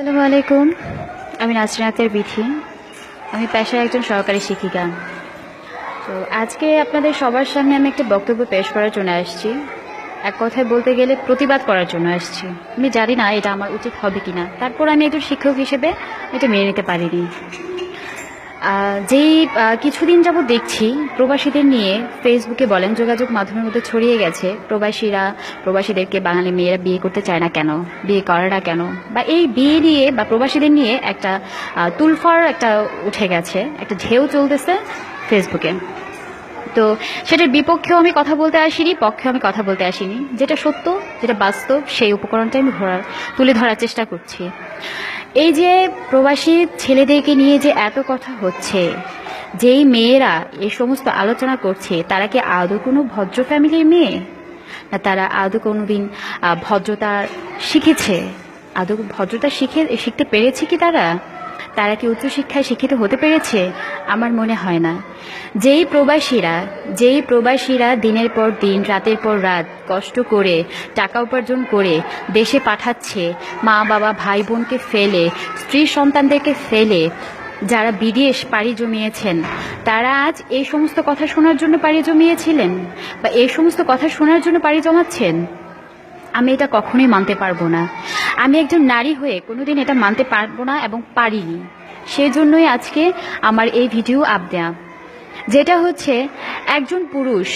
আসসালামু আলাইকুম। আমি নাসরিন আক্তার বিথি। আমি পেশায় একজন সহকারী শিক্ষিকা। তো আজকে আপনাদের সবার সামনে আমি একটা বক্তব্য পেশ করার জন্য আসছি। এক কথায় বলতে গেলে প্রতিবাদ করার জন্য আসছি। আমি জানি না এটা আমার উচিত হবে কিনা, তারপর আমি একজন শিক্ষক হিসেবে এটা মেনে নিতে পারিনি। যেই কিছুদিন যাবত দেখছি প্রবাসীদের নিয়ে ফেসবুকে বলেন যোগাযোগ মাধ্যমের মধ্যে ছড়িয়ে গেছে প্রবাসীদেরকে বাঙালি মেয়েরা বিয়ে করতে চায় না কেন, বিয়ে করে না কেন, বা এই বিয়ে নিয়ে বা প্রবাসীদের নিয়ে একটা তুলফার একটা উঠে গেছে, একটা ঢেউ চলতেছে ফেসবুকে। তো সেটার বিপক্ষেও আমি কথা বলতে আসিনি, পক্ষেও আমি কথা বলতে আসিনি। যেটা সত্য, যেটা বাস্তব, সেই উপকরণটাই আমি তুলে ধরার চেষ্টা করছি। এই যে প্রবাসী ছেলেদেরকে নিয়ে যে এত কথা হচ্ছে, যেই মেয়েরা এই সমস্ত আলোচনা করছে, তারা কি আদৌ কোনো ভদ্র ফ্যামিলির মেয়ে, না তারা আদৌ কোনোদিন ভদ্রতা শিখেছে? আদৌ ভদ্রতা শিখতে পেরেছে কি তারা কি উচ্চশিক্ষায় শিক্ষিত হতে পেরেছে? আমার মনে হয় না। যেই প্রবাসীরা দিনের পর দিন, রাতের পর রাত কষ্ট করে টাকা উপার্জন করে দেশে পাঠাচ্ছে, মা বাবা ভাই বোনকে ফেলে, স্ত্রী সন্তানদেরকে ফেলে, যারা বিদেশ পাড়ি জমিয়েছেন, তারা আজ এই সমস্ত কথা শোনার জন্য পাড়ি জমিয়েছিলেন বা এই সমস্ত কথা শোনার জন্য পাড়ি জমাচ্ছেন? আমি এটা কখনোই মানতে পারবো না। আমি একজন নারী হয়ে কোনোদিন এটা মানতে পারবো না এবং পারিনি। সেই জন্যই আজকে আমার এই ভিডিও দেয়া, যেটা হচ্ছে একজন পুরুষ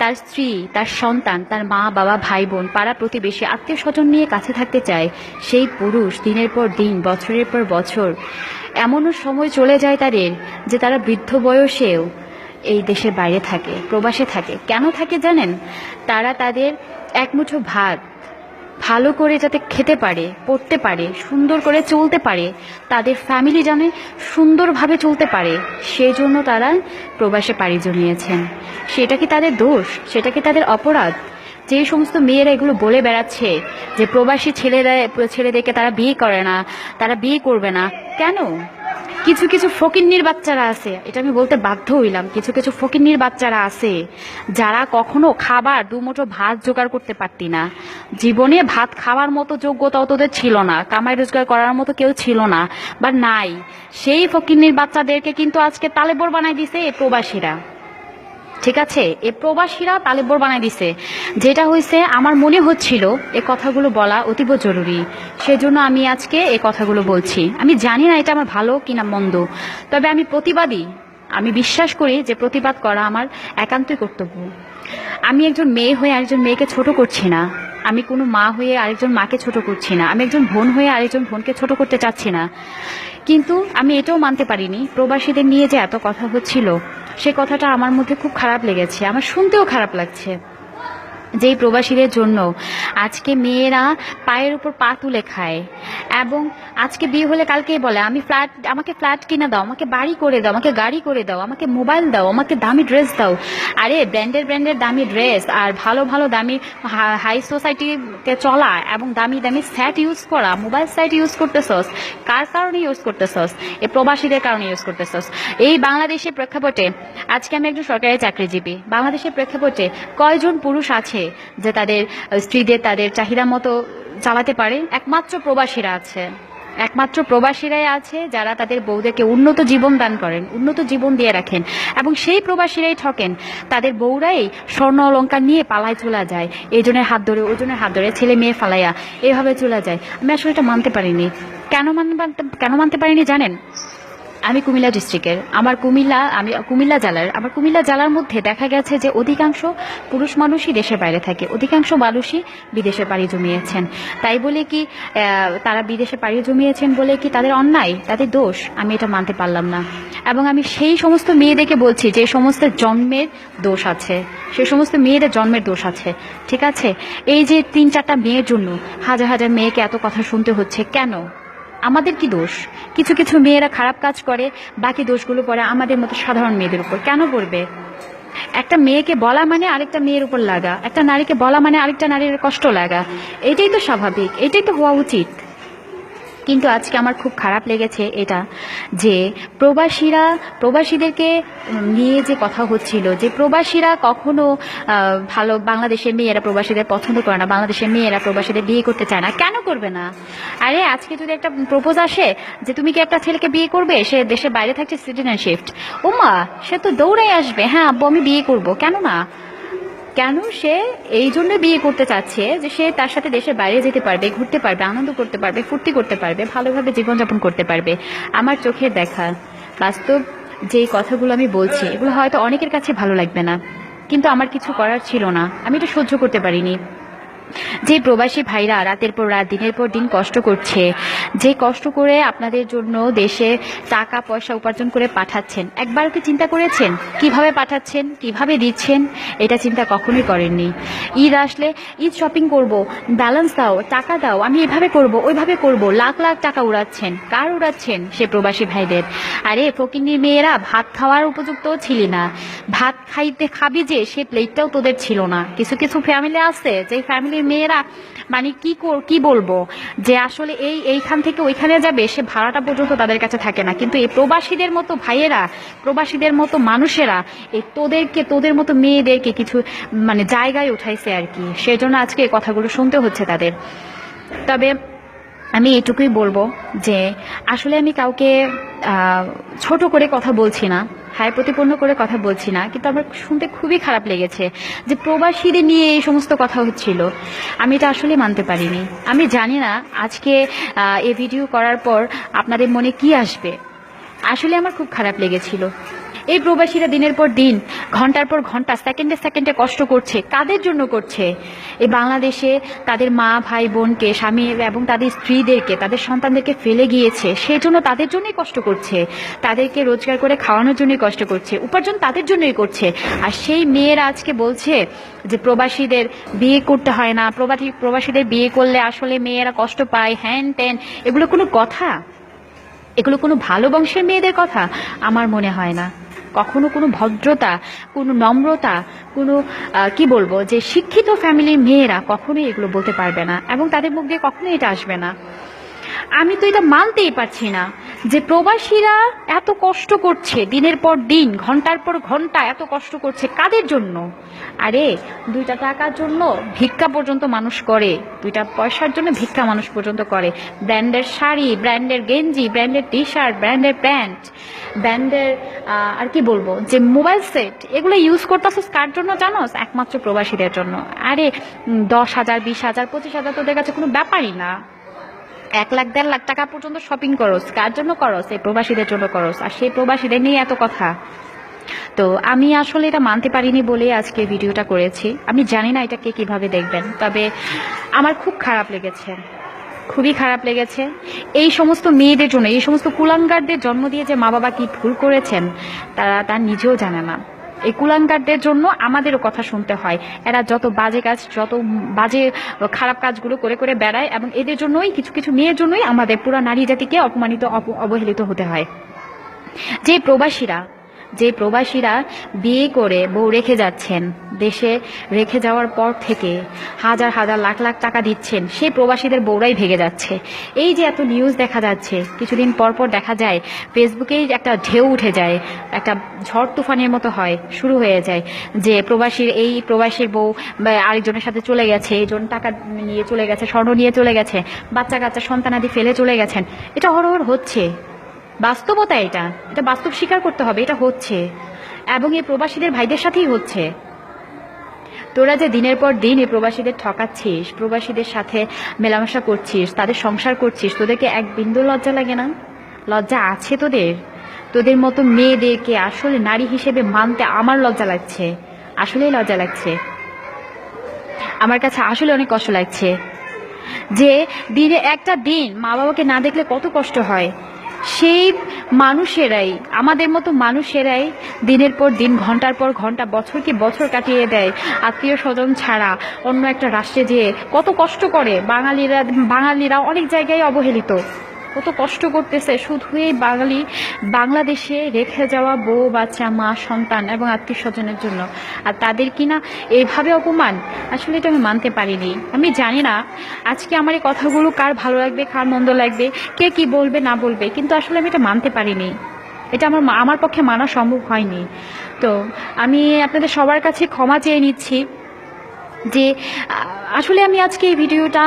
তার স্ত্রী, তার সন্তান, তার মা বাবা ভাই বোন, পাড়া প্রতিবেশী, আত্মীয় স্বজন নিয়ে কাছে থাকতে চায়। সেই পুরুষ দিনের পর দিন, বছরের পর বছর, এমনও সময় চলে যায় তাদের যে তারা বৃদ্ধ বয়সেও এই দেশের বাইরে থাকে, প্রবাসে থাকে। কেন থাকে জানেন? তারা তাদের একমুঠো ভাত ভালো করে যাতে খেতে পারে, পড়তে পারে, সুন্দর করে চলতে পারে, তাদের ফ্যামিলি যেন সুন্দরভাবে চলতে পারে, সেই জন্য তারা প্রবাসে পাড়ি জমিয়েছেন। সেটা কি তাদের দোষ? সেটা কি তাদের অপরাধ? যে সমস্ত মেয়েরা এগুলো বলে বেড়াচ্ছে যে প্রবাসী ছেলেদেরকে তারা বিয়ে করে না, তারা বিয়ে করবে না, কেন? কিছু কিছু ফকিন্নির বাচ্চারা আছে, এটা আমি বলতে বাধ্য হইলাম, কিছু কিছু ফকিন্নির বাচ্চারা আছে যারা কখনো খাবার দুমুঠো ভাত জোগাড় করতে পারতি না, জীবনে ভাত খাওয়ার মতো যোগ্যতাও তোদের ছিল না, কামাই রোজগার করার মতো কেউ ছিল না বা নাই। সেই ফকিন্নির বাচ্চাদেরকে কিন্তু আজকে তালেবর বানাই দিছে এই প্রবাসীরা। ঠিক আছে, এই প্রবাসীরা তালেবর বানাই দিছে। যেটা হয়েছে, আমার মনে হচ্ছিল এই কথাগুলো বলা অতীব জরুরি, সেজন্য আমি আজকে এই কথাগুলো বলছি। আমি জানি না এটা আমার ভালো কিনা মন্দ, তবে আমি প্রতিবাদী। আমি বিশ্বাস করি যে প্রতিবাদ করা আমার একান্তই কর্তব্য। আমি একজন মেয়ে হয়ে আরেকজন মেয়েকে ছোট করছি না, আমি কোনো মা হয়ে আরেকজন মাকে ছোট করছি না, আমি একজন বোন হয়ে আরেকজন বোনকে ছোট করতে চাচ্ছি না। কিন্তু আমি এটাও মানতে পারিনি প্রবাসীদের নিয়ে যে এত কথা হচ্ছিল, সে কথাটা আমার মধ্যে খুব খারাপ লেগেছে, আমার শুনতেও খারাপ লাগছে। যেই প্রবাসীদের জন্য আজকে মেয়েরা পায়ের উপর পা তুলে খায়, এবং আজকে বিয়ে হলে কালকেই বলে আমাকে ফ্ল্যাট কিনে দাও, আমাকে বাড়ি করে দাও, আমাকে গাড়ি করে দাও, আমাকে মোবাইল দাও, আমাকে দামি ড্রেস দাও। আরে ব্র্যান্ডের দামি ড্রেস আর ভালো ভালো দামি হাই সোসাইটিতে চলা এবং দামি দামি সেট ইউজ করা, মোবাইল সেট ইউজ করতেছস কার কারণে ইউজ করতেছস? এই প্রবাসীদের কারণে ইউজ করতেছস। এই বাংলাদেশের প্রেক্ষাপটে আজকে আমি একজন সরকারি চাকরিজীবী, বাংলাদেশের প্রেক্ষাপটে কয়জন পুরুষ আছে যে তাদের স্ত্রীদের তাদের চাহিদা মতো চালাতে পারে? একমাত্র প্রবাসীরা আছে, একমাত্র প্রবাসীরাই আছে যারা তাদের বউদেরকে উন্নত জীবন দান করেন, উন্নত জীবন দিয়ে রাখেন, এবং সেই প্রবাসীরাই ঠকেন। তাদের বউরাই স্বর্ণ অলংকার নিয়ে পালায় চলে যায়, এইজনের হাত ধরে ওজনের হাত ধরে, ছেলে মেয়ে ফালাইয়া এভাবে চলে যায়। আমি আসলে এটা মানতে পারিনি। কেন মানতে পারিনি জানেন? আমি কুমিল্লা ডিস্ট্রিক্টের, আমি কুমিল্লা জেলার মধ্যে দেখা গেছে যে অধিকাংশ পুরুষ মানুষই দেশের বাইরে থাকে, অধিকাংশ মানুষই বিদেশে পাড়ি জমিয়েছেন। তাই বলে কি তারা বিদেশে পাড়ি জমিয়েছেন বলে কি তাদের অন্যায়, তাদের দোষ? আমি এটা মানতে পারলাম না। এবং আমি সেই সমস্ত মেয়েদেরকে বলছি যে সমস্ত জন্মের দোষ আছে, সে সমস্ত মেয়েদের জন্মের দোষ আছে। ঠিক আছে, এই যে 3-4টা মেয়ের জন্য হাজার হাজার মেয়েকে এত কথা শুনতে হচ্ছে, কেন? আমাদের কি দোষ? কিছু কিছু মেয়েরা খারাপ কাজ করে, বাকি দোষগুলো পড়ে আমাদের মতো সাধারণ মেয়েদের উপর। কেন পড়বে? একটা মেয়েকে বলা মানে আরেকটা মেয়ের উপর লাগা, একটা নারীকে বলা মানে আরেকটা নারীর কষ্ট লাগা। এটাই তো স্বাভাবিক, এটাই তো হওয়া উচিত। কিন্তু আজকে আমার খুব খারাপ লেগেছে এটা, যে প্রবাসীদেরকে নিয়ে যে কথা হচ্ছিল, যে প্রবাসীরা কখনো ভালো, বাংলাদেশের মেয়েরা প্রবাসীদের পছন্দ করে না, বাংলাদেশের মেয়েরা প্রবাসীদের বিয়ে করতে চায় না। কেন করবে না? আরে আজকে যদি একটা প্রপোজ আসে যে তুমি কি একটা ছেলেকে বিয়ে করবে, সে দেশের বাইরে থাকছে, সিটিজেনশিপ, ওমা সে তো দৌড়াই আসবে, হ্যাঁ আব্বু আমি বিয়ে করব। কেন না? কেন সে এই জন্য বিয়ে করতে চাচ্ছে যে সে তার সাথে দেশের বাইরে যেতে পারবে, ঘুরতে পারবে, আনন্দ করতে পারবে, ফুর্তি করতে পারবে, ভালোভাবে জীবনযাপন করতে পারবে। আমার চোখের দেখা বাস্তব যেই কথাগুলো আমি বলছি, এগুলো হয়তো অনেকের কাছে ভালো লাগবে না, কিন্তু আমার কিছু করার ছিল না, আমি এটা সহ্য করতে পারিনি। যে প্রবাসী ভাইরা রাতের পর রাত দিনের পর দিন কষ্ট করছে, যে কষ্ট করে আপনাদের জন্য দেশে টাকা পয়সা উপার্জন করে পাঠাচ্ছেন, একবার কি চিন্তা করেছেন কিভাবে পাঠাচ্ছেন, কিভাবে দিচ্ছেন? এটা চিন্তা কখনোই করেননি। ঈদ আসলে ঈদ শপিং করব, ব্যালেন্স দাও, টাকা দাও, আমি এভাবে করব ওইভাবে করব, লাখ লাখ টাকা উড়াচ্ছেন। কার উড়াচ্ছেন? সে প্রবাসী ভাইদের। আরে ফকিন্নির মেয়েরা, ভাত খাওয়ার উপযুক্তও ছিলি না, ভাত খাবি যে সে প্লেটটাও তোদের ছিল না। কিছু কিছু ফ্যামিলি আছে যে ফ্যামিলির মেয়েরা মানে কি বলবো, যে আসলে এইখান থেকে ওইখানে যাবে, সে ভাড়াটা পর্যন্ত তাদের কাছে থাকে না। কিন্তু এই প্রবাসীদের মতো ভাইয়েরা, প্রবাসীদের মতো মানুষেরা এই তোদের মতো মেয়েদেরকে কিছু মানে জায়গায় উঠাইছে আর কি, সেজন্য আজকে এই কথাগুলো শুনতে হচ্ছে তাদের। তবে আমি এটুকুই বলবো যে আসলে আমি কাউকে ছোট করে কথা বলছি না, হায় প্রতিপন্ন করে কথা বলছি না, কিন্তু আমার শুনতে খুবই খারাপ লেগেছে যে প্রবাসীদের নিয়ে এই সমস্ত কথা হচ্ছিল। আমি এটা আসলে মানতে পারিনি। আমি জানি না আজকে এই ভিডিও করার পর আপনাদের মনে কি আসবে। আসলে আমার খুব খারাপ লেগেছিল। এই প্রবাসীরা দিনের পর দিন, ঘন্টার পর ঘন্টা, সেকেন্ডে সেকেন্ডে কষ্ট করছে। কাদের জন্য করছে? এই বাংলাদেশে তাদের মা ভাই বোনকে, স্বামী এবং তাদের স্ত্রীদেরকে, তাদের সন্তানদেরকে ফেলে গিয়েছে, সেই জন্য তাদের জন্যই কষ্ট করছে, তাদেরকে রোজগার করে খাওয়ানোর জন্যই কষ্ট করছে, উপার্জন তাদের জন্যই করছে। আর সেই মেয়েরা আজকে বলছে যে প্রবাসীদের বিয়ে করতে হয় না, প্রবাসীদের বিয়ে করলে আসলে মেয়েরা কষ্ট পায়, হ্যান ত্যান। এগুলো কোনো কথা? এগুলো কোনো ভালো বংশের মেয়েদের কথা? আমার মনে হয় না। কখনো কোনো ভদ্রতা, কোনো নম্রতা, কোনো কি বলবো, যে শিক্ষিত ফ্যামিলির মেয়েরা কখনোই এগুলো বলতে পারবে না, এবং তাদের মুখ দিয়ে কখনোই এটা আসবে না। আমি তো এটা মানতেই পারছি না যে প্রবাসীরা এত কষ্ট করছে, দিনের পর দিন, ঘন্টার পর ঘন্টা এত কষ্ট করছে। কাদের জন্য? আরে 2টা টাকার জন্য ভিক্ষা পর্যন্ত মানুষ করে, 2টা পয়সার জন্য ভিক্ষা মানুষ পর্যন্ত করে। ব্র্যান্ডের শাড়ি, ব্র্যান্ডের গেঞ্জি, ব্র্যান্ডের টি শার্ট, ব্র্যান্ডের প্যান্ট, ব্র্যান্ডের আর কি বলবো, যে মোবাইল সেট, এগুলো ইউজ করতেছিস কার জন্য জানোস? একমাত্র প্রবাসীদের জন্য। আরে 10,000, 20,000, 25,000 তোদের কাছে কোনো ব্যাপারই না। 1 লাখ 1.5 লাখ টাকা পর্যন্ত শপিং করস, কার জন্য করস? এই প্রবাসীদের জন্য করস। আর সেই প্রবাসীদের নিয়ে এত কথা। তো আমি আসলে এটা মানতে পারিনি বলে আজকে ভিডিওটা করেছি। আমি জানি না এটাকে কিভাবে দেখবেন, তবে আমার খুব খারাপ লেগেছে, খুবই খারাপ লেগেছে। এই সমস্ত মেয়েদের জন্য, এই সমস্ত কুলাঙ্গারদের জন্ম দিয়ে যে মা বাবা কি ভুল করেছেন তারা নিজেও জানে না। এই কুলাঙ্গারদের জন্য আমাদেরও কথা শুনতে হয়। এরা যত বাজে কাজ, যত বাজে খারাপ কাজগুলো করে করে বেড়ায়, এবং এদের জন্যই, কিছু কিছু মেয়ের জন্যই আমাদের পুরো নারী জাতিকে অপমানিত, অবহেলিত হতে হয়। যে প্রবাসীরা বিয়ে করে বউ রেখে যাচ্ছেন, দেশে রেখে যাওয়ার পর থেকে হাজার হাজার লাখ লাখ টাকা দিচ্ছেন, সেই প্রবাসীদের বউরাই ভেগে যাচ্ছে। এই যে এত নিউজ দেখা যাচ্ছে, কিছুদিন পর পর দেখা যায় ফেসবুকেই একটা ঢেউ উঠে যায়, একটা ঝড় তুফানের মতো হয়, শুরু হয়ে যায় যে প্রবাসীর বউ আরেকজনের সাথে চলে গেছে, এইজন টাকা নিয়ে চলে গেছে, স্বর্ণ নিয়ে চলে গেছে, বাচ্চা কাচ্চা সন্তানাদি ফেলে চলে গেছেন। এটা হরহর হচ্ছে, বাস্তবতা। এটা বাস্তব স্বীকার করতে হবে, এটা হচ্ছে, এবং এই প্রবাসীদের ভাইদের সাথেই হচ্ছে। তোরা যে দিনের পর দিন এই প্রবাসীদের ঠকাচ্ছিস, প্রবাসীদের সাথে মেলামেশা করছিস, তাদের সংসার করছিস, তোদেরকে এক বিন্দু লজ্জা লাগে না? লজ্জা আছে তোদের মতো মেয়েদেরকে আসলে নারী হিসেবে মানতে আমার লজ্জা লাগছে, আসলেই লজ্জা লাগছে। আমার কাছে আসলে অনেক কষ্ট লাগছে যে দিনে একটা দিন মা বাবাকে না দেখলে কত কষ্ট হয়। সেই মানুষেরাই, আমাদের মতো মানুষেরাই দিনের পর দিন, ঘন্টার পর ঘন্টা, বছর কি বছর কাটিয়ে দেয় আত্মীয় স্বজন ছাড়া অন্য একটা রাষ্ট্রে যেয়ে কত কষ্ট করে। বাঙালিরা অনেক জায়গায় অবহেলিত, কত কষ্ট করতেছে শুধু এই বাংলাদেশে রেখে যাওয়া বউ বাচ্চা মা সন্তান এবং আত্মীয় স্বজনের জন্য, আর তাদের কিনা এভাবে অপমান। আসলে এটা আমি মানতে পারিনি। আমি জানি না আজকে আমার এই কথাগুলো কার ভালো লাগবে কার মন্দ লাগবে, কে কি বলবে না বলবে, কিন্তু আসলে আমি এটা মানতে পারিনি। এটা আমার পক্ষে মানা সম্ভব হয়নি। তো আমি আপনাদের সবার কাছে ক্ষমা চেয়ে নিচ্ছি যে আসলে আমি আজকে এই ভিডিওটা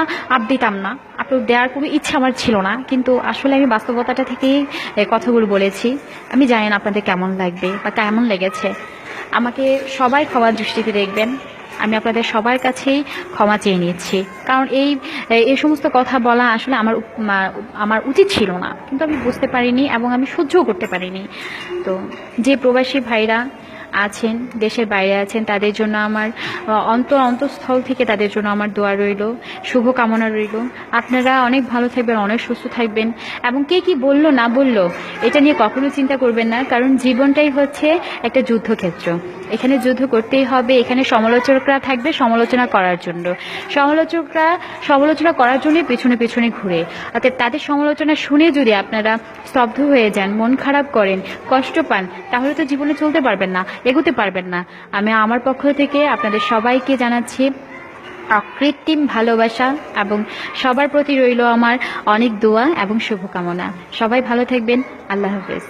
দিতাম না, আপলোড দেওয়ার কোনো ইচ্ছা আমার ছিল না, কিন্তু আসলে আমি বাস্তবতাটা থেকেই কথাগুলো বলেছি। আমি জানি না আপনাদের কেমন লাগবে বা কেমন লেগেছে। আমাকে সবাই ক্ষমার দৃষ্টিতে দেখবেন। আমি আপনাদের সবার কাছেই ক্ষমা চেয়ে নিচ্ছি, কারণ এই সমস্ত কথা বলা আসলে আমার উচিত ছিল না, কিন্তু আমি বুঝতে পারিনি এবং আমি সহ্যও করতে পারিনি। তো যে প্রবাসী ভাইরা আছেন, দেশের বাইরে আছেন, তাদের জন্য আমার অন্তঃস্থল থেকে তাদের জন্য আমার দোয়া রইল, শুভকামনা রইল। আপনারা অনেক ভালো থাকবেন, অনেক সুস্থ থাকবেন, এবং কে কি বললো না বললো এটা নিয়ে কখনো চিন্তা করবেন না, কারণ জীবনটাই হচ্ছে একটা যুদ্ধক্ষেত্র। এখানে যুদ্ধ করতেই হবে। এখানে সমালোচকরা থাকবে সমালোচনা করার জন্য, সমালোচনা করার জন্য পেছনে পেছনে ঘুরে। অর্থাৎ তাদের সমালোচনা শুনে যদি আপনারা স্তব্ধ হয়ে যান, মন খারাপ করেন, কষ্ট পান, তাহলে তো জীবনে চলতে পারবেন না, এগোতে পারবেন না। আমি আমার পক্ষ থেকে আপনাদের সবাইকে জানাচ্ছি অকৃত্রিম ভালোবাসা, এবং সবার প্রতি রইল আমার অনেক দোয়া এবং শুভকামনা। সবাই ভালো থাকবেন। আল্লাহ হাফেজ।